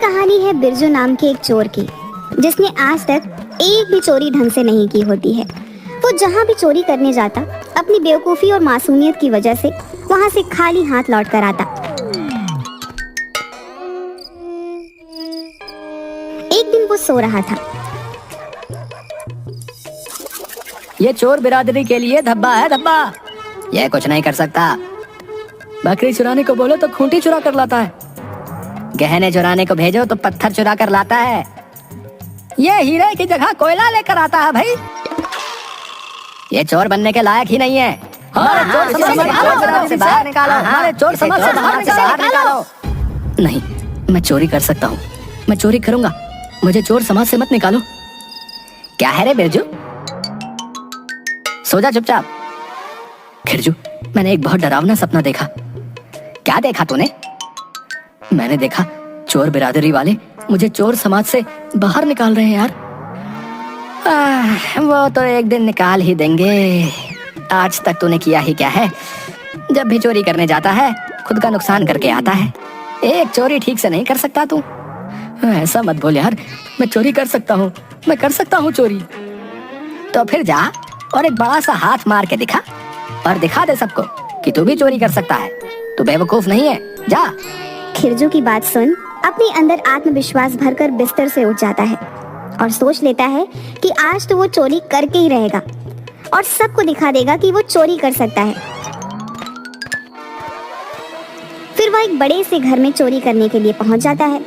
कहानी है बिरजू नाम के एक चोर की, जिसने आज तक एक भी चोरी ढंग से नहीं की होती है। वो जहाँ भी चोरी करने जाता, अपनी बेवकूफ़ी और मासूमियत की वजह से वहाँ से खाली हाथ लौट कर आता। एक दिन वो सो रहा था। ये चोर बिरादरी के लिए धब्बा है, धब्बा। ये कुछ नहीं कर सकता। बकरी चुराने को बोलो तो खूंटी चुरा कर लाता है, गहने चुराने को भेजो तो पत्थर चुरा कर लाता है, ये हीरे की जगह कोयला लेकर आता है। भाई ये चोर बनने के लायक ही नहीं है। नहीं, मैं चोरी कर सकता हूँ, मैं चोरी करूंगा। मुझे चोर समाज से मत निकालो। क्या है रे बिरजू, सो जा चुपचाप। खिरजू, मैंने एक बहुत डरावना सपना देखा। क्या देखा तूने? मैंने देखा चोर बिरादरी वाले मुझे चोर समाज से बाहर निकाल रहे हैं यार। वो तो एक दिन निकाल ही देंगे। आज तक तूने किया ही क्या है? जब भी चोरी करने जाता है खुद का नुकसान करके आता है। एक चोरी ठीक से नहीं कर सकता तू। ऐसा मत बोल यार, मैं चोरी कर सकता हूँ, मैं कर सकता हूँ चोरी। तो फिर जा और एक बड़ा सा हाथ मार के दिखा और दिखा दे सबको कि तू भी चोरी कर सकता है। तू बेवकूफ नहीं है, जा। खिरजू की बात सुन अपने अंदर आत्मविश्वास भरकर बिस्तर से उठ जाता है और सोच लेता है कि आज तो वो चोरी करके ही रहेगा और सबको दिखा देगा कि वो चोरी कर सकता है। फिर वह एक बड़े से घर में चोरी करने के लिए पहुंच जाता है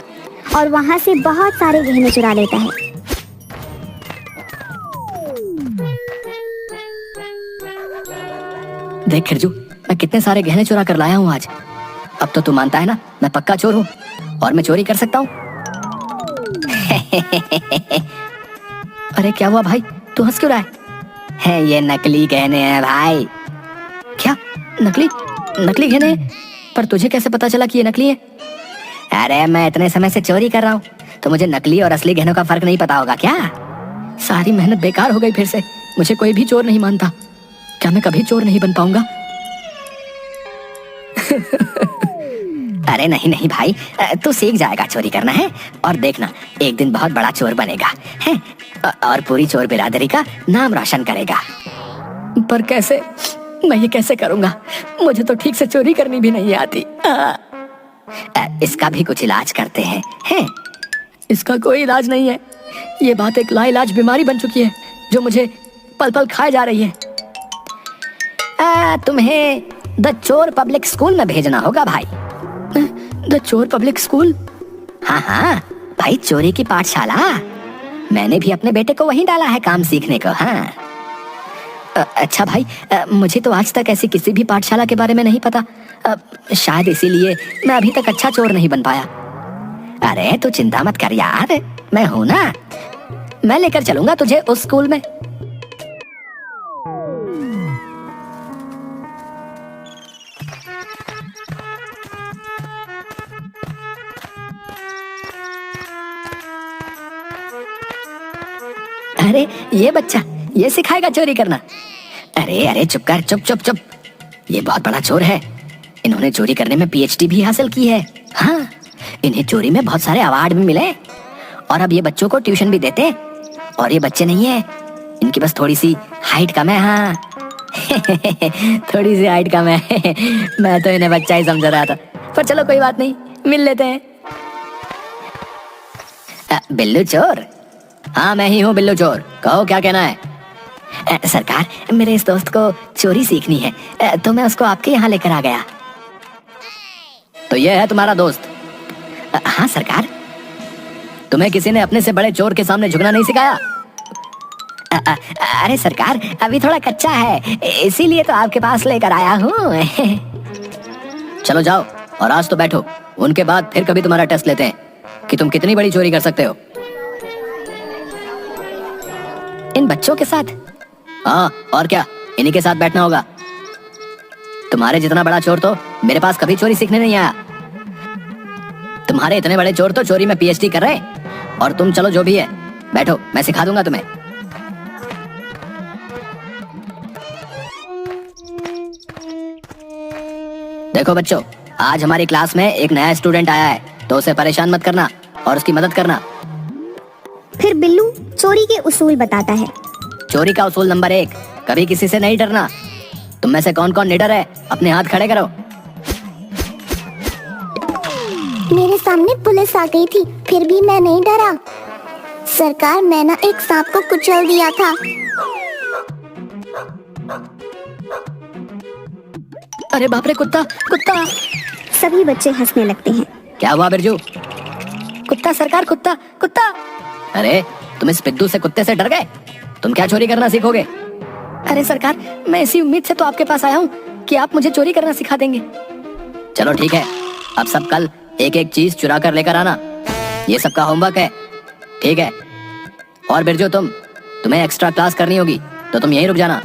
और वहां से बहुत सारे गहने चुरा लेता है। देख खिरजू, मैं कितने सारे गहने चुरा कर लाया हूँ आज। अब तो तू मानता है ना मैं पक्का चोर हूँ और मैं चोरी कर सकता हूँ। अरे क्या हुआ भाई, तू हंस क्यों रहा है? ये नकली गहने हैं भाई। क्या नकली? नकली गहने? पर तुझे कैसे पता चला कि ये नकली है? अरे मैं इतने समय से चोरी कर रहा हूँ तो मुझे नकली और असली गहनों का फर्क नहीं पता होगा क्या? सारी मेहनत बेकार हो गई फिर से। मुझे कोई भी चोर नहीं मानता। क्या मैं कभी चोर नहीं बन पाऊंगा? अरे नहीं नहीं भाई, तू सीख जाएगा चोरी करना है और देखना एक दिन बहुत बड़ा चोर बनेगा है और पूरी चोर बिरादरी का नाम रोशन करेगा। पर कैसे? मैं ये कैसे करूंगा? मुझे तो ठीक से चोरी करनी भी नहीं आती। इसका भी कुछ इलाज करते हैं। इसका कोई इलाज नहीं है। ये बात एक लाइलाज बीमारी बन चुकी है जो मुझे पल पल खाए जा रही है। तुम्हें द चोर पब्लिक स्कूल में भेजना होगा भाई। द चोर पब्लिक स्कूल? हाँ हाँ भाई, चोरी की पाठशाला। मैंने भी अपने बेटे को वहीं डाला है काम सीखने को। हाँ अच्छा भाई, मुझे तो आज तक ऐसी किसी भी पाठशाला के बारे में नहीं पता। शायद इसीलिए मैं अभी तक अच्छा चोर नहीं बन पाया। अरे तू चिंता मत कर यार, मैं हूं ना। मैं लेकर चलूंगा तुझे उस स्कूल में। अरे ये बच्चा, ये सिखाएगा चोरी करना। अरे अरे चुप कर, चुप चुप चुप। ये बहुत बड़ा चोर है। इन्होंने चोरी करने में पीएचडी भी हासिल की है। हाँ, इन्हें चोरी में बहुत सारे अवार्ड भी मिले और अब ये बच्चों को ट्यूशन भी देते। और ये बच्चे नहीं है, इनकी बस थोड़ी सी हाइट कम है। हाँ थोड़ी सी हाइट कम है। मैं तो इन्हें बच्चा ही समझ रहा था, पर चलो कोई बात नहीं, मिल लेते हैं। बिल्लू चोर? हाँ मैं ही हूँ बिल्लू चोर, कहो क्या कहना है? सरकार, मेरे इस दोस्त को चोरी सीखनी है तो मैं उसको आपके यहाँ लेकर आ गया। तो ये है तुम्हारा दोस्त? हाँ सरकार। तुम्हें किसी ने अपने से बड़े चोर के सामने झुकना नहीं सिखाया? अरे सरकार, अभी थोड़ा कच्चा है, इसीलिए तो आपके पास लेकर आया हूँ। चलो जाओ और आज तो बैठो, उनके बाद फिर कभी तुम्हारा टेस्ट लेते हैं कि तुम कितनी बड़ी चोरी कर सकते हो। इन बच्चों के साथ? हाँ और क्या, इन्हीं के साथ बैठना होगा। तुम्हारे जितना बड़ा चोर तो मेरे पास कभी चोरी सीखने नहीं आया। तुम्हारे इतने बड़े चोर तो चोरी में पीएचडी कर रहे हैं और तुम चलो जो भी है बैठो, मैं सिखा दूंगा तुम्हें। देखो बच्चों, आज हमारी क्लास में एक नया स्टूडेंट आया है तो उसे परेशान मत करना और उसकी मदद करना। फिर बिल्लू चोरी के उसूल बताता है। चोरी का उसूल नंबर 1, कभी किसी से नहीं डरना। तुम में से कौन कौन निडर है, अपने हाथ खड़े करो। मेरे सामने पुलिस आ गई थी, फिर भी मैं नहीं डरा। सरकार, मैं ना एक सांप को कुचल दिया था। अरे बाप रे, कुत्ता कुत्ता। सभी बच्चे हंसने लगते हैं। क्या हुआ बिरजू? कुत्ता सरकार, कुत्ता कुत्ता। अरे तुम इस पिद्दू से कुत्ते से डर गए? तुम क्या चोरी करना सीखोगे? अरे सरकार, मैं इसी उम्मीद से तो आपके पास आया हूँ कि आप मुझे चोरी करना सिखा देंगे। चलो ठीक है, अब सब कल एक एक चीज चुरा कर लेकर आना। ये सबका होमवर्क है, ठीक है? और बिरजू, तुम्हें एक्स्ट्रा क्लास करनी होगी तो तुम यहीं रुक जाना।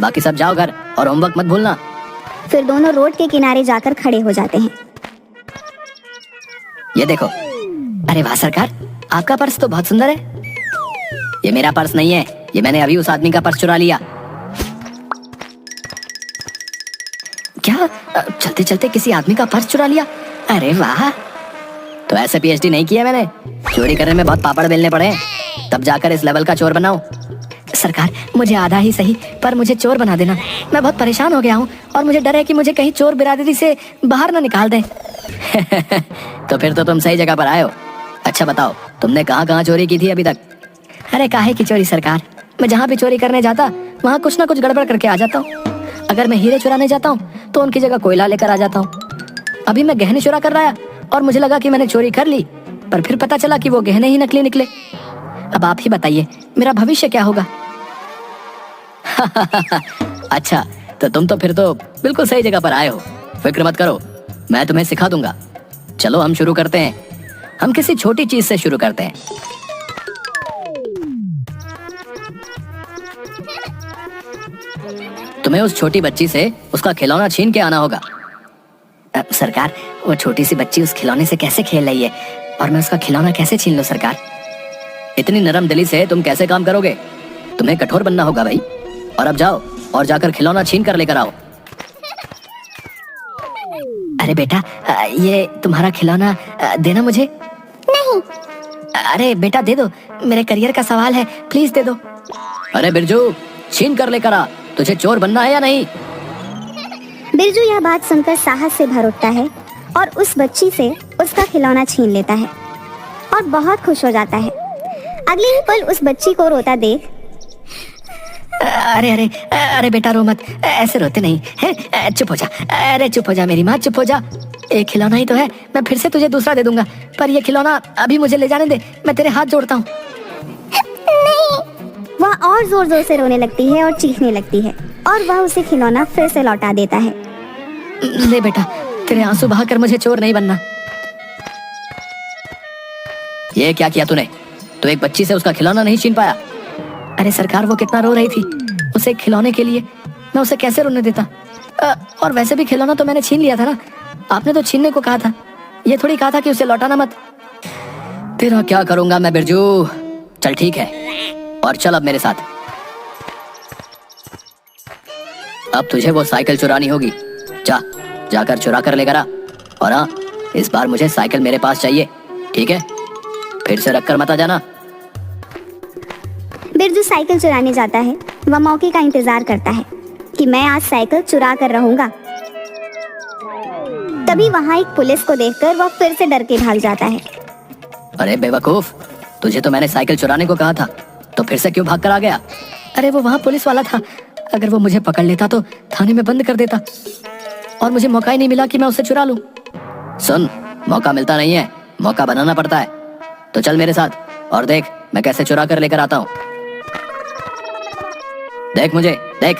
बाकी सब जाओ घर और होमवर्क मत भूलना। फिर दोनों रोड के किनारे जाकर खड़े हो जाते हैं। ये देखो। अरे वाह सरकार, आपका पर्स तो बहुत सुंदर है। ये मेरा पर्स नहीं है, ये मैंने अभी उस आदमी का पर्स चुरा लिया। क्या? चलते चलते किसी आदमी का पर्स चुरा लिया? अरे वाह। तो ऐसे पीएचडी नहीं किया मैंने, चोरी करने में बहुत पापड़ बेलने पड़े, तब जाकर इस लेवल का चोर बना हूं। सरकार, मुझे आधा ही सही पर मुझे चोर बना देना। मैं बहुत परेशान हो गया हूँ और मुझे डर है कि मुझे कहीं चोर बिरादरी से बाहर ना निकाल दें। तो फिर तो तुम सही जगह पर आए हो। अच्छा बताओ, तुमने कहाँ कहाँ चोरी की थी अभी तक? अरे काहे की चोरी सरकार, मैं जहाँ भी चोरी करने जाता वहाँ कुछ ना कुछ गड़बड़ करके आ जाता हूँ। अगर मैं हीरे चुराने जाता हूँ तो उनकी जगह कोयला लेकर आ जाता हूँ। अभी मैं गहने चुरा कर रहा और मुझे लगा कि मैंने चोरी कर ली, पर फिर पता चला कि वो गहने ही नकली निकले। अब आप ही बताइए, मेरा भविष्य क्या होगा? अच्छा, तो तुम तो फिर तो बिल्कुल सही जगह पर आए हो। फिक्र मत करो, मैं तुम्हें सिखा दूंगा। चलो हम शुरू करते हैं। हम किसी छोटी चीज से शुरू करते हैं। तुम्हें उस छोटी बच्ची से उसका खिलौना छीन के आना होगा। सरकार, वो छोटी सी बच्ची उस खिलौने से कैसे खेल रही है और मैं उसका खिलौना कैसे छीन लूं सरकार? इतनी नरम दिली से तुम कैसे काम करोगे? तुम्हें कठोर बनना होगा भाई। और अब जाओ और जाकर खिलौना छीन कर लेकर आओ। अरे बेटा, ये तुम्हारा खिलौना देना मुझे। नहीं। अरे बेटा दे दो, मेरे करियर का सवाल है, प्लीज दे दो। अरे बिरजू, छीन कर लेकर आ। तुझे चोर बनना है या नहीं? बिरजू यह बात सुनकर साहस से भर उठता है और उस बच्ची से उसका खिलौना छीन लेता है और बहुत खुश हो जाता है। अगले ही पल उस बच्ची को रोता देख, अरे अरे अरे बेटा रो मत, ऐसे रोते नहीं है। चुप हो जा, अरे चुप हो जा मेरी माँ, चुप हो जा। एक खिलौना ही तो है, मैं फिर से तुझे दूसरा दे दूंगा, पर ये खिलौना अभी मुझे ले जाने दे, मैं तेरे हाथ जोड़ता हूँ। वह और जोर जोर से रोने लगती है और चीखने लगती है और वह उसे खिलौना फिर से लौटा देता है। ले बेटा, तेरे आंसू बहाकर मुझे चोर नहीं बनना। ये क्या किया तूने? तो एक बच्ची से उसका खिलौना नहीं छीन पाया? अरे सरकार, वो कितना रो रही थी, उसे खिलौने के लिए मैं उसे कैसे रोने देता? और वैसे भी खिलौना तो मैंने छीन लिया था ना, आपने तो छीनने को कहा था, ये थोड़ी कहा था कि उसे लौटाना मत। तेरा क्या करूंगा मैं बिरजू। चल ठीक है, और चल अब मेरे साथ। अब तुझे वो साइकिल चुरानी होगी। जाकर चुरा कर लेकर आ। और हाँ, इस बार मुझे साइकिल मेरे पास चाहिए, ठीक है? फिर से रख कर मत आ जाना। बिरजू साइकिल चुराने जाता है। वह मौके का इंतजार करता है कि मैं आज साइकिल चुरा कर रहूंगा। तभी वहां एक पुलिस को देखकर वह फिर से डर के भाग जाता है। अरे बेवकूफ, तुझे तो मैंने साइकिल चुराने को कहा था, तो फिर से क्यों भाग कर आ गया? अरे वो वहाँ पुलिस वाला था, अगर वो मुझे पकड़ लेता तो थाने में बंद कर देता और मुझे मौका ही नहीं मिला कि मैं उसे चुरा लूं। सुन, मौका मिलता नहीं है, मौका बनाना पड़ता है। तो चल मेरे साथ और देख मैं कैसे चुरा कर लेकर आता हूँ। देख मुझे, देख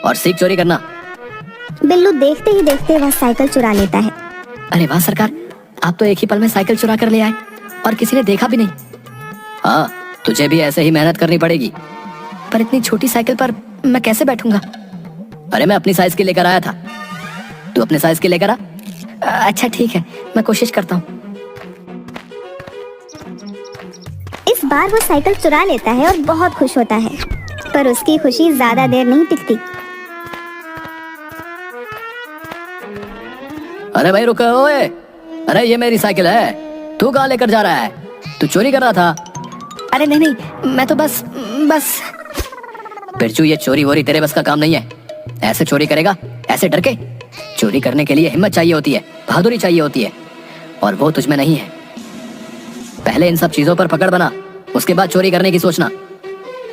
और सीख चोरी करना। बिल्लू देखते ही देखते वह साइकिल चुरा लेता है। अरे वाह सरकार, आप तो एक ही पल में साइकिल चुरा कर ले आए और किसी ने देखा भी नहीं। हाँ, तुझे भी ऐसे ही मेहनत करनी पड़ेगी। पर इतनी छोटी साइकिल पर मैं कैसे बैठूंगा? अरे मैं अपनी साइज की लेकर आया था, तू अपने साइज की लेकर आ। अच्छा ठीक है, मैं कोशिश करता हूँ। इस बार वो साइकिल चुरा लेता है और बहुत खुश होता है, पर उसकी खुशी ज्यादा देर नहीं टिकती। अरे भाई रुको, ओए, अरे ये मेरी साइकिल है, तू कहाँ लेकर जा रहा है? तू चोरी कर रहा था? अरे नहीं नहीं, मैं तो बस बिरजू, ये चोरी वोरी तेरे बस का काम नहीं है। ऐसे चोरी करेगा, ऐसे डर के? चोरी करने के लिए हिम्मत चाहिए होती है, बहादुरी चाहिए होती है, और वो तुझ में नहीं है। पहले इन सब चीजों पर पकड़ बना, उसके बाद चोरी करने की सोचना।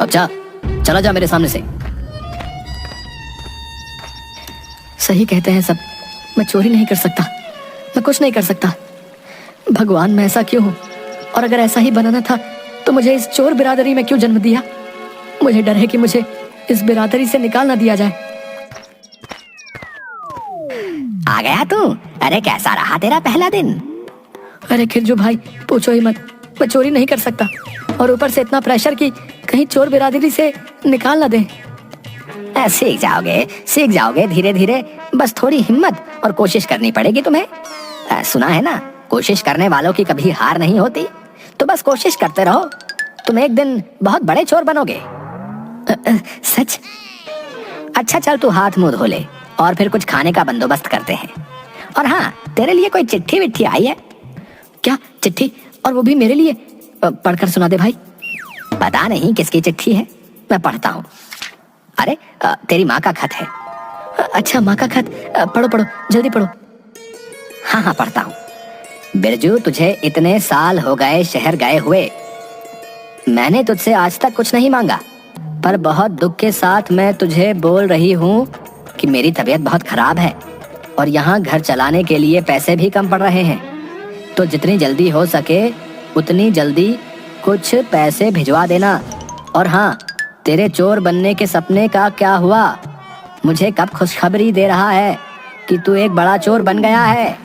अब जा, चला जा मेरे सामने से। सही कहते हैं सब, मैं चोरी नहीं कर सकता, मैं कुछ नहीं कर सकता। भगवान, मैं ऐसा क्यों हूं? और अगर ऐसा ही बनाना था तो मुझे इस चोर बिरादरी में क्यों जन्म दिया? मुझे डर है कि मुझे इस बिरादरी से निकाल ना दिया जाए। आ गया तू? अरे कैसा रहा तेरा पहला दिन? अरे खिरजू भाई, पूछो ही मत, मैं चोरी नहीं कर सकता, और ऊपर से इतना प्रेशर कि कहीं चोर बिरादरी से निकाल ना दे। सीख जाओगे धीरे धीरे, बस थोड़ी हिम्मत और कोशिश करनी पड़ेगी तुम्हें। सुना है ना, कोशिश करने वालों की कभी हार नहीं होती, तो बस कोशिश करते रहो, तुम एक दिन बहुत बड़े चोर बनोगे। सच? अच्छा चल, तू हाथ मुंह धो ले और फिर कुछ खाने का बंदोबस्त करते हैं। और हाँ, तेरे लिए कोई चिट्ठी विट्ठी आई है? क्या चिट्ठी? और वो भी मेरे लिए? पढ़कर सुना दे भाई। पता नहीं किसकी चिट्ठी है, मैं पढ़ता हूँ। अरे तेरी माँ का खत है। अच्छा, माँ का खत? पढ़ो पढ़ो, जल्दी पढ़ो। हाँ पढ़ता हूँ। बिरजू, तुझे इतने साल हो गए शहर गए हुए, मैंने तुझसे आज तक कुछ नहीं मांगा, पर बहुत दुख के साथ मैं तुझे बोल रही हूँ कि मेरी तबीयत बहुत खराब है और यहाँ घर चलाने के लिए पैसे भी कम पड़ रहे हैं, तो जितनी जल्दी हो सके उतनी जल्दी कुछ पैसे भिजवा देना। और हाँ, तेरे चोर बनने के सपने का क्या हुआ? मुझे कब खुशखबरी दे रहा है कि तू एक बड़ा चोर बन गया है?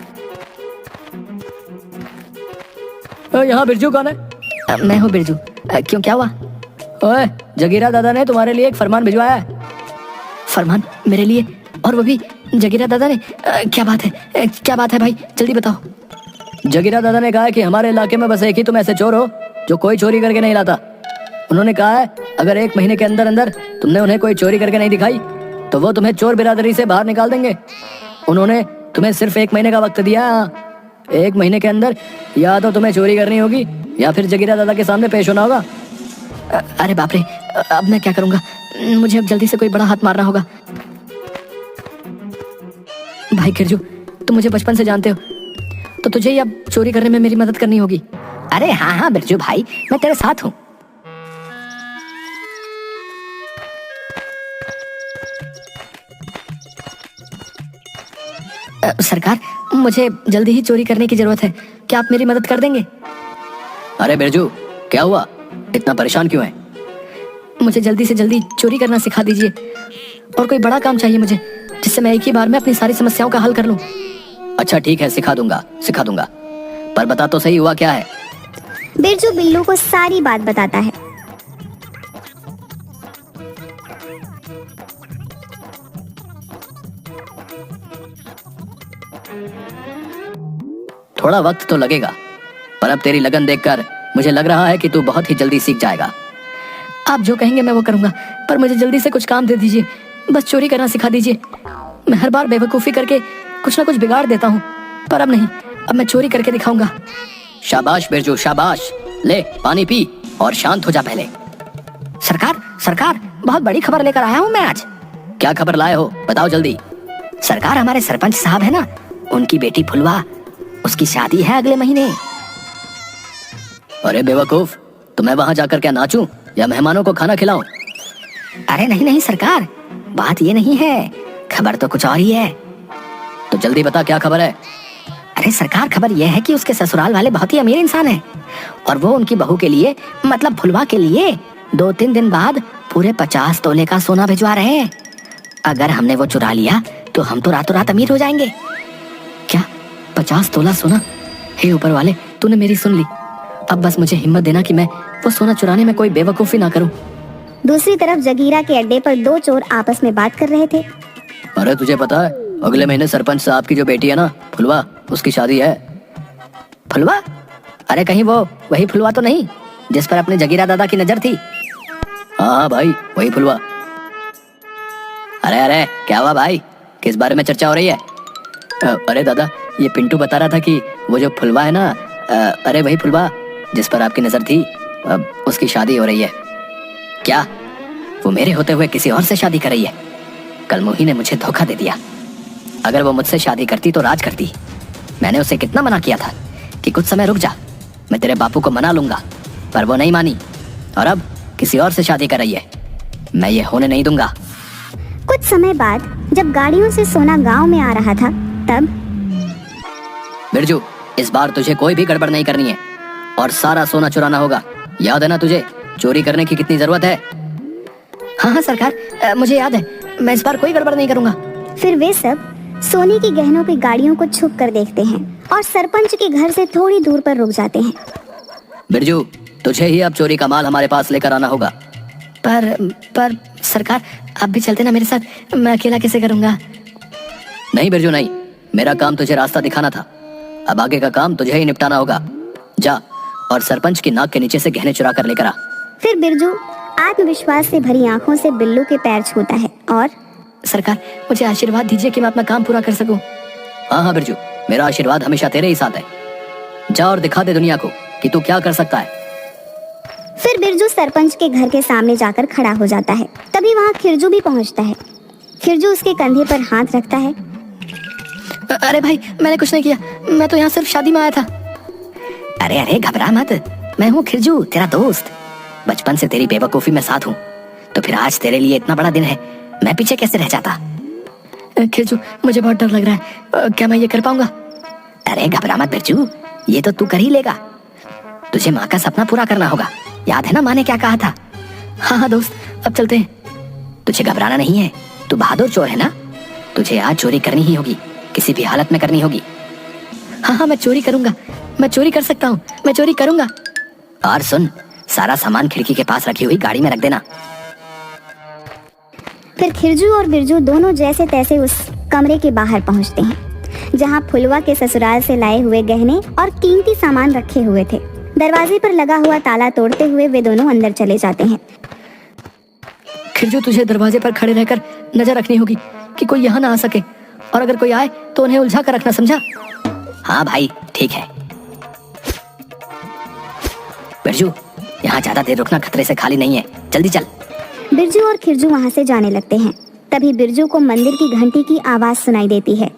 यहाँ बिरजू कौन है? मैं हूँ बिरजू। क्यों, क्या हुआ? ओए, जगीरा दादा ने तुम्हारे लिए एक फरमान भिजवाया है। फरमान मेरे लिए? और वो भी जगीरा दादा ने? क्या बात है, क्या बात है भाई, जल्दी बताओ। जगीरा दादा ने कहा है कि हमारे इलाके में बस एक ही तुम ऐसे चोर हो जो कोई चोरी करके नहीं लाता। उन्होंने कहा है अगर 1 महीने के अंदर अंदर तुमने उन्हें कोई चोरी करके नहीं दिखाई तो वो तुम्हें चोर बिरादरी से बाहर निकाल देंगे। उन्होंने तुम्हें सिर्फ 1 महीने का वक्त दिया। 1 महीने के अंदर या तो तुम्हें चोरी करनी होगी या फिर जगीरा दादा के सामने पेश होना होगा। अरे बाप रे, अब मैं क्या करूंगा? मुझे अब जल्दी से कोई बड़ा हाथ मारना होगा। भाई खिरजू, तुम मुझे बचपन से जानते हो, तो तुझे ही अब चोरी करने में मेरी मदद करनी होगी। अरे हाँ बिरजू भाई, मैं तेरे साथ हूँ। सरकार, मुझे जल्दी ही चोरी करने की जरूरत है, क्या आप मेरी मदद कर देंगे? अरे बिरजू, क्या हुआ? इतना परेशान क्यों है? मुझे जल्दी से जल्दी चोरी करना सिखा दीजिए, और कोई बड़ा काम चाहिए मुझे, जिससे मैं एक ही बार में अपनी सारी समस्याओं का हल कर लूं। अच्छा ठीक है, सिखा दूंगा, पर बता तो सही, हुआ क्या है? बिरजू बिल्लू को सारी बात बताता है। थोड़ा वक्त तो लगेगा, पर अब तेरी लगन देखकर मुझे लग रहा है कि तू बहुत ही जल्दी सीख जाएगा। आप जो कहेंगे मैं वो करूंगा, पर मुझे जल्दी से कुछ काम दे दीजिए, बस चोरी करना सिखा दीजिए। मैं हर बार बेवकूफ़ी करके कुछ ना कुछ बिगाड़ देता हूँ, पर अब नहीं, अब मैं चोरी करके दिखाऊंगा। शाबाश बिरजू, शाबाश। ले पानी पी और शांत हो जा पहले। सरकार, बहुत बड़ी खबर लेकर आया हूँ मैं आज। क्या खबर लाए हो, बताओ जल्दी। सरकार, हमारे सरपंच साहब है ना, उनकी बेटी फुलवा, उसकी शादी है अगले महीने। अरे बेवकूफ, तो मैं वहां जाकर क्या नाचूं या मेहमानों को खाना खिलाऊं? अरे नहीं सरकार, बात ये नहीं है, खबर तो कुछ और ही है। तो जल्दी बता, क्या खबर है? अरे सरकार, खबर यह है कि उसके ससुराल वाले बहुत ही अमीर इंसान हैं, और वो उनकी बहू के लिए, मतलब फुलवा के लिए 2-3 दिन बाद पूरे 50 तोले का सोना भिजवा रहे हैं। अगर हमने वो चुरा लिया तो हम तो रातों रात अमीर हो जाएंगे। क्या 50 तोला सोना? हे ऊपर वाले, तूने मेरी सुन ली। अब बस मुझे हिम्मत देना कि मैं वो सोना चुराने में कोई बेवकूफी ना करूं। दूसरी तरफ जगीरा के अड्डे पर 2 चोर आपस में बात कर रहे थे। अरे तुझे पता है, अगले महीने सरपंच साहब की जो बेटी है ना, फुलवा, उसकी शादी है। फुलवा? अरे कहीं वो वही फुलवा तो नहीं जिस पर अपने जगीरा दादा की नजर थी? हाँ भाई, वही फुलवा। अरे क्या हुआ भाई, किस बारे में चर्चा हो रही है? अरे दादा, ये पिंटू बता रहा था कि वो जो फुलवा है ना, अरे वही फुलवा, जिस पर आपकी नजर थी अब उसकी शादी हो रही है। क्या वो मेरे होते हुए किसी और से शादी कर रही है? कल मोही ने मुझे धोखा दे दिया। अगर वो मुझसे शादी करती तो राज करती। मैंने उसे कितना मना किया था कि कुछ समय रुक जा, मैं तेरे बापू को मना लूंगा, पर वो नहीं मानी और अब किसी और से शादी कर रही है। मैं ये होने नहीं दूंगा। कुछ समय बाद जब गाड़ियों से सोना गांव में आ रहा था तब बिरजू, इस बार तुझे कोई भी गड़बड़ नहीं करनी है और सारा सोना चुराना होगा। याद है ना तुझे चोरी करने की कितनी जरूरत है? हाँ हाँ सरकार, मुझे याद है, मैं इस बार कोई गड़बड़ नहीं करूंगा। फिर वे सब सोने की गहनों की गाड़ियों को छुप कर देखते हैं और सरपंच के घर से थोड़ी दूर पर रुक जाते हैं। बिरजू, तुझे ही अब चोरी का माल हमारे पास लेकर आना होगा। पर सरकार, आप भी चलते ना मेरे साथ, मैं अकेला कैसे करूंगा? नहीं बिरजू नहीं, मेरा काम तुझे रास्ता दिखाना था, अब आगे का काम तुझे ही निपटाना होगा। जा और सरपंच की नाक के नीचे से गहने चुरा कर लेकर आ। फिर बिरजू आत्मविश्वास से भरी आंखों से बिल्लू के पैर छूता है और सरकार, मुझे आशीर्वाद दीजिए कि मैं अपना काम पूरा कर सकूं। हाँ हाँ बिरजू, मेरा आशीर्वाद हमेशा तेरे ही साथ है। जा और दिखा दे दुनिया को कि तू क्या कर सकता है। फिर बिरजू सरपंच के घर के सामने जाकर खड़ा हो जाता है। तभी वहाँ खिरजू भी पहुँचता है। खिरजू उसके कंधे पर हाथ रखता है। अरे भाई, मैंने कुछ नहीं किया, मैं तो यहाँ सिर्फ शादी में आया था। अरे अरे घबरा मत, मैं हूँ खिरजू, तेरा दोस्त। बचपन से तेरी बेवकूफी में साथ हूँ, तो फिर आज तेरे लिए इतना बड़ा दिन है, मैं पीछे कैसे रह जाता? खिरजू, मुझे बहुत डर लग रहा है, क्या मैं ये कर पाऊंगा? अरे घबरा मत बिरजू, ये तो तू कर ही लेगा। तुझे माँ का सपना पूरा करना होगा, याद है ना माँ ने क्या कहा था? हाँ हाँ दोस्त, अब चलते हैं। तुझे घबराना नहीं है, तू बहादुर चोर है ना। तुझे आज चोरी करनी ही होगी, किसी भी हालत में करनी होगी। हाँ हाँ, मैं चोरी करूंगा, मैं चोरी कर सकता हूँ, मैं चोरी करूंगा। और सुन, सारा सामान खिड़की के पास रखी हुई गाड़ी में रख देना। फिर खिरजू और बिरजू दोनों जैसे तैसे उस कमरे के बाहर पहुंचते हैं जहां फुलवा के ससुराल से लाए हुए गहने और कीमती सामान रखे हुए थे। दरवाजे पर लगा हुआ ताला तोड़ते हुए वे दोनों अंदर चले जाते हैं। खिरजू, तुझे दरवाजे पर खड़े रहकर नजर रखनी होगी कि कोई यहाँ ना आ सके, और अगर कोई आए तो उन्हें उलझा कर रखना, समझा? हाँ भाई ठीक है। बिरजू, यहाँ ज्यादा देर रुकना खतरे से खाली नहीं है, जल्दी चल। बिरजू और खिरजू वहां से जाने लगते हैं। तभी बिरजू को मंदिर की घंटी की आवाज सुनाई देती है।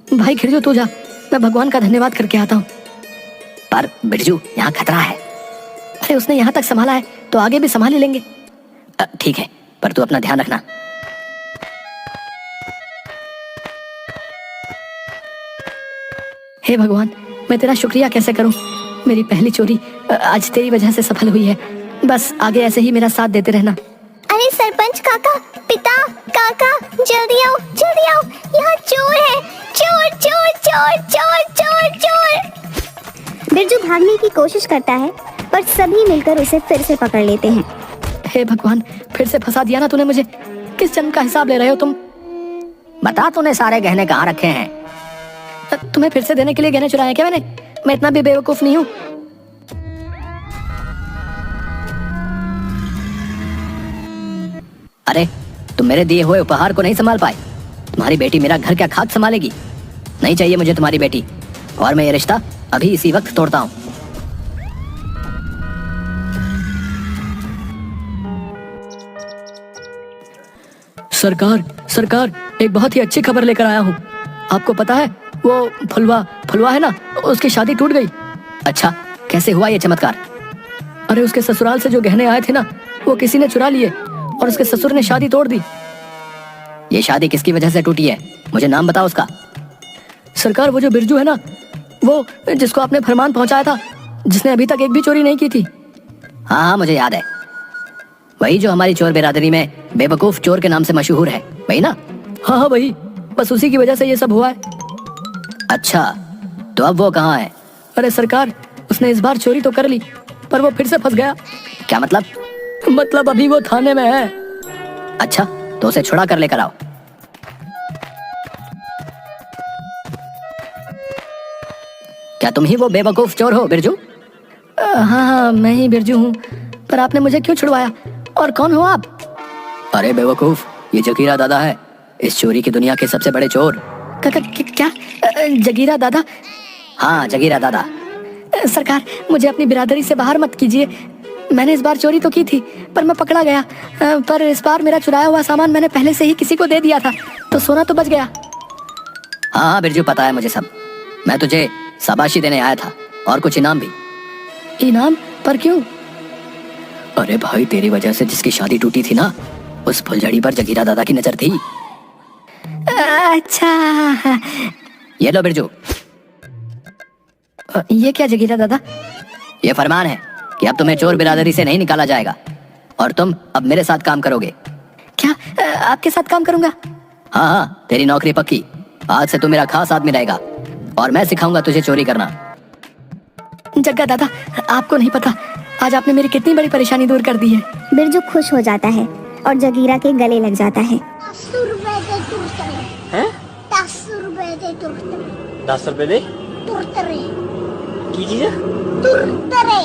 भाई खिरजू, तू जा, मैं भगवान का धन्यवाद करके आता हूँ। पर बिरजू, यहाँ खतरा है। अरे उसने यहाँ तक संभाला है तो आगे भी संभाल ही लेंगे। ठीक है, पर तू अपना ध्यान रखना। हे भगवान, मैं तेरा शुक्रिया कैसे करूं? मेरी पहली चोरी आज तेरी वजह से सफल हुई है। बस आगे ऐसे ही मेरा साथ देते रहना। अरे सरपंच काका, पिता, काका, जल्दी आओ, यहाँ चोर है, चोर चोर चोर चोर चोर चोर। बिरजू भागने की कोशिश करता है पर सभी मिलकर उसे फिर से पकड़ लेते हैं। हे भगवान, फिर से फंसा दिया ना तूने मुझे। किस जन्म का हिसाब ले रहे हो तुम? बता, तूने सारे गहने कहाँ रखे हैं? तुम्हें फिर से देने के लिए गहने चुराए क्या मैंने? मैं इतना भी बेवकूफ नहीं हूँ। अरे तुम मेरे दिए हुए उपहार को नहीं संभाल पाए? तुम्हारी बेटी मेरा घर क्या खाक संभालेगी? नहीं चाहिए मुझे तुम्हारी बेटी, और मैं ये रिश्ता अभी इसी वक्त तोड़ता हूँ। सरकार, एक बहुत ही अच्छी खबर लेकर आया हूँ। आपको पता है, वो फुलवा है ना, उसकी शादी टूट गई। अच्छा, कैसे हुआ ये चमत्कार? अरे उसके ससुराल से जो गहने आए थे ना, वो किसी ने चुरा लिए और उसके ससुर ने शादी तोड़ दी। ये शादी किसकी वजह से टूटी है? मुझे नाम बताओ उसका। सरकार, वो जो बिरजू है ना, वो जिसको आपने फरमान पहुंचाया था, जिसने अभी तक एक भी चोरी नहीं की थी। हाँ, मुझे याद है। वही जो हमारी चोर बिरादरी में बेवकूफ चोर के नाम से मशहूर है, वही ना? हाँ वही, बस उसी की वजह से ये सब हुआ है। अच्छा, तो अब वो कहाँ है? अरे सरकार, उसने इस बार चोरी तो कर ली, पर वो फिर से फंस गया। क्या मतलब? मतलब अभी वो थाने में है। अच्छा, तो उसे छुड़ा कर लेकर आओ। क्या तुम ही वो बेवकूफ चोर हो बिरजू? हाँ, मैं ही बिरजू हूँ, पर आपने मुझे क्यों छुड़वाया? और कौन हो आप? अरे बेवकूफ, ये जगीरा दादा है, इस चोरी की दुनिया के सबसे बड़े चोर। क्या? जगीरा दादा? हाँ, जगीरा दादा। सरकार, मुझे अपनी बिरादरी से बाहर मत कीजिए। मैंने इस बार चोरी तो की थी, पर मैं पकड़ा गया। पर इस बार मेरा चुराया हुआ सामान मैंने पहले से ही किसी को दे दिया था, तो सोना तो बच गया। हाँ हाँ बिरजू, पता है मुझे सब। मैं तुझे शाबाशी देने आया था, और कुछ इनाम भी। इनाम? पर क्यों? अरे भाई, तेरी वजह से जिसकी शादी टूटी थी ना, उस फुलझड़ी पर जगीरा दादा की नजर थी। अच्छा, ये लो बिरजू। ये क्या जगीरा दादा? ये फरमान है कि अब तुम्हें चोर बिरादरी से नहीं निकाला जाएगा, और तुम अब मेरे साथ काम करोगे। क्या आपके साथ काम करूंगा? हाँ हाँ, तेरी नौकरी पक्की। आज से तू मेरा खास आदमी रहेगा, और मैं सिखाऊंगा तुझे चोरी करना। जग्गा दादा, आपको नहीं पता आज आपने मेरी कितनी बड़ी परेशानी दूर कर दी है। बिरजू खुश हो जाता है और जगीरा के गले लग जाता है। 10 रुपए दे तुरतरे। हैं? 10 रुपए दे तुरतरे। 10 रुपए दे तुरतरे। की चीज है? तुरतरे।